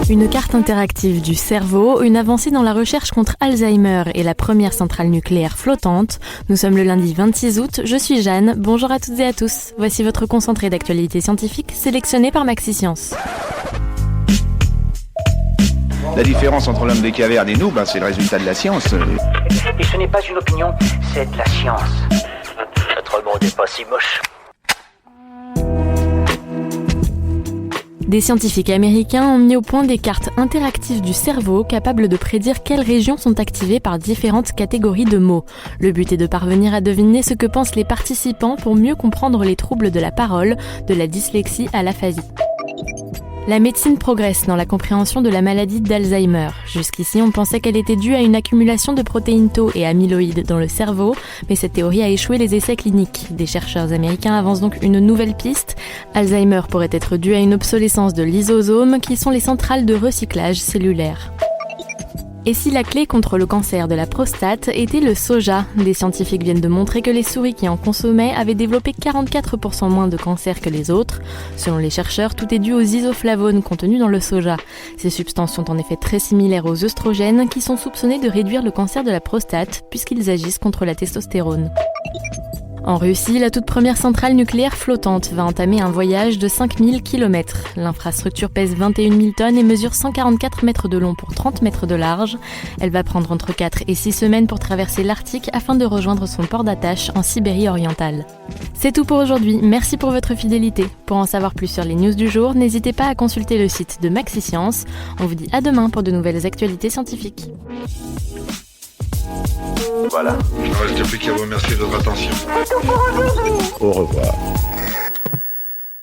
Une carte interactive du cerveau, une avancée dans la recherche contre Alzheimer et la première centrale nucléaire flottante. Nous sommes le lundi 26 août, je suis Jeanne, bonjour à toutes et à tous. Voici votre concentré d'actualité scientifique sélectionné par MaxiScience. La différence entre l'homme des cavernes et nous, c'est le résultat de la science. Et ce n'est pas une opinion, c'est de la science. Notre monde n'est pas si moche. Des scientifiques américains ont mis au point des cartes interactives du cerveau capables de prédire quelles régions sont activées par différentes catégories de mots. Le but est de parvenir à deviner ce que pensent les participants pour mieux comprendre les troubles de la parole, de la dyslexie à l'aphasie. La médecine progresse dans la compréhension de la maladie d'Alzheimer. Jusqu'ici, on pensait qu'elle était due à une accumulation de protéines tau et amyloïdes dans le cerveau, mais cette théorie a échoué les essais cliniques. Des chercheurs américains avancent donc une nouvelle piste. Alzheimer pourrait être dû à une obsolescence de lysosomes, qui sont les centrales de recyclage cellulaire. Et si la clé contre le cancer de la prostate était le soja? Des scientifiques viennent de montrer que les souris qui en consommaient avaient développé 44% moins de cancer que les autres. Selon les chercheurs, tout est dû aux isoflavones contenus dans le soja. Ces substances sont en effet très similaires aux œstrogènes qui sont soupçonnés de réduire le cancer de la prostate puisqu'ils agissent contre la testostérone. En Russie, la toute première centrale nucléaire flottante va entamer un voyage de 5000 km. L'infrastructure pèse 21 000 tonnes et mesure 144 mètres de long pour 30 mètres de large. Elle va prendre entre 4 et 6 semaines pour traverser l'Arctique afin de rejoindre son port d'attache en Sibérie orientale. C'est tout pour aujourd'hui, merci pour votre fidélité. Pour en savoir plus sur les news du jour, n'hésitez pas à consulter le site de MaxiScience. On vous dit à demain pour de nouvelles actualités scientifiques. Voilà. Il ne reste plus qu'à vous remercier de votre attention. Au revoir.